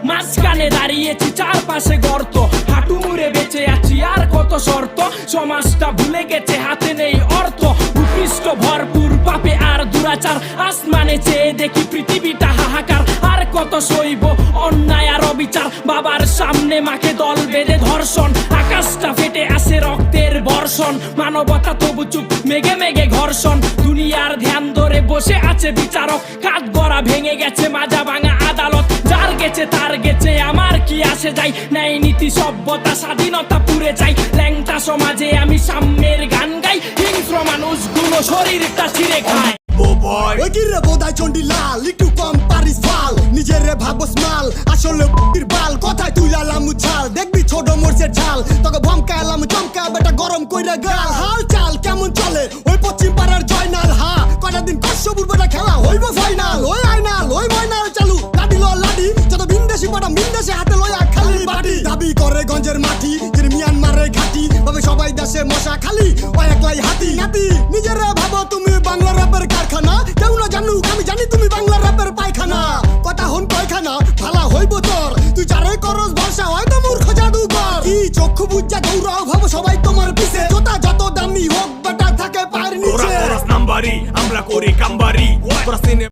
মাঝখানে দাঁড়িয়েছি, চারপাশে গর্ত, হাঁটু মুড়ে বেঁচে আছি আর কত শর্ত। সমাজটা ভুলে গেছে, হাতে নেই অর্থ, ভূপৃষ্ঠ ভরপুর পাপে আর দুরাচার। আসমানে চেয়ে দেখি পৃথিবীটা হাহাকার, আর কত সইব অন্যায় আর অবিচার। বাবার সামনে মাকে দল বেঁধে ধর্ষণ, আকাশটা ফেটে আসে রক্তের বর্ষণ। মানবতা তবু চুপ, মেঘে মেঘে ঘর্ষণ। দুনিয়ার ধ্যান ধরে বসে আছে বিচারক, কাঠ গড়া ভেঙে গেছে, মাজা ভাঙা আদালত। যার গেছে তার গেছে, আমার কি আসে যায়। ন্যায় নীতি সভ্যতা স্বাধীনতা পুড়ে চাই। ল্যাংটা সমাজে আমি সাম্যের গান গাই, হিংস্র মানুষগুলো শরীরটা ছিঁড়ে খায়। ওই কি রে বোধাই চন্ডী লাল, একটু কম পারিস ফাল, নিজের রে ভাবো স্মাল, আসলে বাল। কথায় তুই লালাম ছাল, দেখবি ছোট মোর্চের ঝাল, তোকে ভমকালাম চমকা বেটা গরম কইরা গাল। হাল চাল কেমন চলে ওই পশ্চিম পাড়ার জয়নাল, হা কটা দিন কষ্টপুর বেটা খেলা হইব ফাইনাল। ওই আইনাল ওই ময়নাল চালু, লাডি ল লাডি, যত বিন্দেশি পাটা বিন্দেশে হাতে লয়া খালি বাড়ি। দাবি করে গঞ্জের মাটি, যে মিয়ানমারে ঘাটি, ভাবে সবাই দেশে মশা খালি, ওই একলাই হাতি হাতি। নিজের ভাবো তুমি বাংলা র্যাপের কারখানা, কেউ না জানুক আমি জানি তুমি বাংলা র্যাপের পায়খানা। কথা হন পায়খানা ভালা হইব তোর, তুই যারে করস ভরসা হয়তো মূর্খ জাদুঘর। কি চক্ষু বুঝা গৌরব ভাবো সবাই তোমার পিছে, জোতা যত দামি হোক বেটা থাকে পায়ের নিচে। নাম্বারি আমরা করি কামবারি।